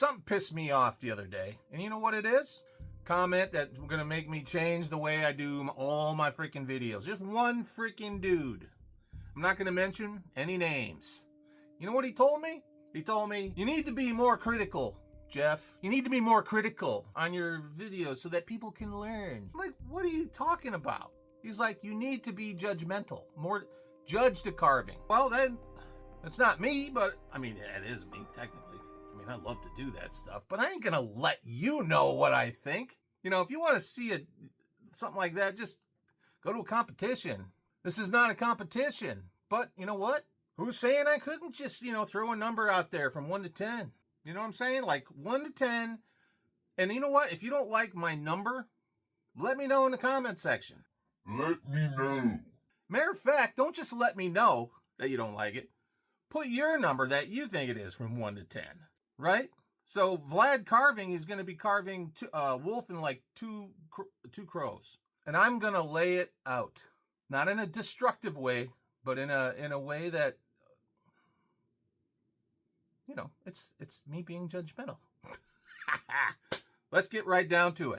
something pissed me off the other day. And you know what it is? Comment that's going to make me change the way I do all my freaking videos. Just one freaking dude. I'm not going to mention any names. You know what he told me? He told me, you need to be more critical, Jeff. You need to be more critical on your videos so that people can learn. I'm like, what are you talking about? He's like, you need to be judgmental. More judge the carving. Well, then, it's not me, but, I mean, it is me, technically. I mean, I love to do that stuff, but I ain't gonna let you know what I think. You know, if you want to see something like that, just go to a competition. This is not a competition, but you know what? Who's saying I couldn't just, throw a number out there from 1 to 10? You know what I'm saying? Like 1 to 10. And you know what? If you don't like my number, let me know in the comment section. Let me know. Matter of fact, don't just let me know that you don't like it. Put your number that you think it is from 1 to 10, right? So Vlad carving is going to be carving a wolf and like two crows. And I'm going to lay it out. Not in a destructive way, but in a way that, it's me being judgmental. Let's get right down to it.